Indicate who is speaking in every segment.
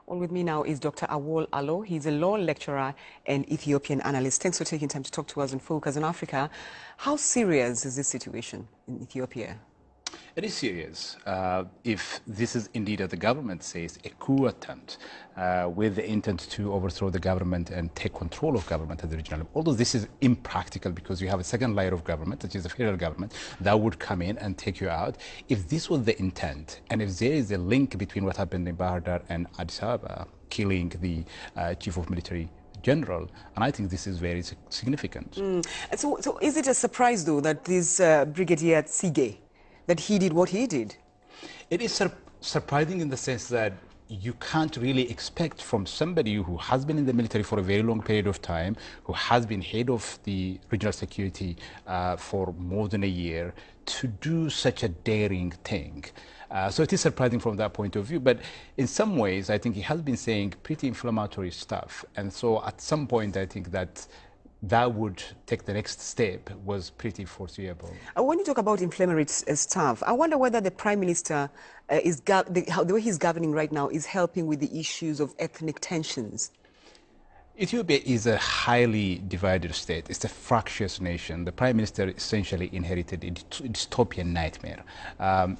Speaker 1: On with me now is Dr. Awal Alo. He's a law lecturer and Ethiopian analyst. Thanks for taking time to talk to us and Focus on Africa. How serious is this situation in Ethiopia?
Speaker 2: It is serious. If this is indeed, as the government says, a coup attempt with the intent to overthrow the government and take control of government at the regional level. Although this is impractical because you have a second layer of government, which is the federal government, that would come in and take you out. If this was the intent, and if there is a link between what happened in Bahar Dar and Addis Ababa, killing the chief of military general, and I think this is very significant.
Speaker 1: So is it a surprise, though, that this Brigadier Sige, that he did what he did?
Speaker 2: It is surprising in the sense that you can't really expect from somebody who has been in the military for a very long period of time, who has been head of the regional security for more than a year, to do such a daring thing. So it is surprising from that point of view, but in some ways I think he has been saying pretty inflammatory stuff, and so at some point I think that would take the next step was pretty foreseeable.
Speaker 1: When you talk about inflammatory stuff, I wonder whether the Prime Minister, the way he's governing right now, is helping with the issues of ethnic tensions.
Speaker 2: Ethiopia is a highly divided state. It's a fractious nation. The Prime Minister essentially inherited a dystopian nightmare.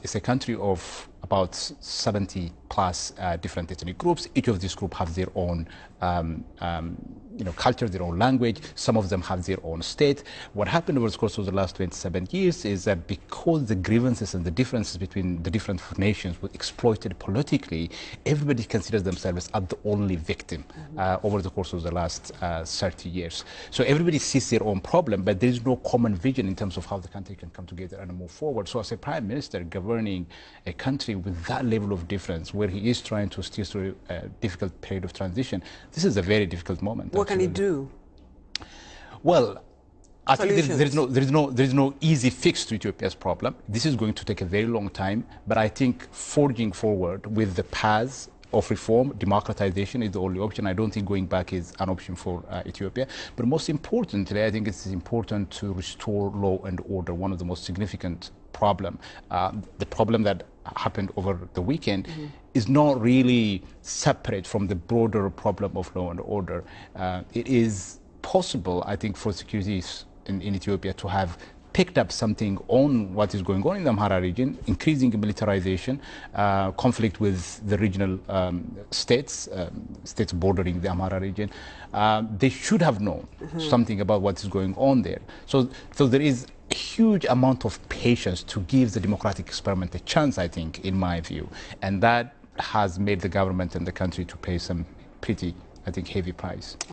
Speaker 2: It's a country of about 70 plus different ethnic groups. Each of these groups have their own culture, their own language. Some of them have their own state. What happened over the course of the last 27 years is that because the grievances and the differences between the different nations were exploited politically, everybody considers themselves as the only victim over the course of the last 30 years. So everybody sees their own problem, but there is no common vision in terms of how the country can come together and move forward. So as a Prime Minister governing a country with that level of difference, where he is trying to steer through a difficult period of transition, this is a very difficult moment.
Speaker 1: What can he do?
Speaker 2: Well, I think there is no easy fix to Ethiopia's problem. This is going to take a very long time, but I think forging forward with the paths of reform, democratization is the only option. I don't think going back is an option for Ethiopia. But most importantly, I think it's important to restore law and order, one of the most significant problem. The problem that happened over the weekend is not really separate from the broader problem of law and order. It is possible, I think, for securities in Ethiopia to have picked up something on what is going on in the Amhara region, increasing militarization, conflict with the regional states bordering the Amhara region. They should have known something about what is going on there. So there is a huge amount of patience to give the democratic experiment a chance, I think, in my view. And that has made the government and the country to pay some pretty, I think, heavy price.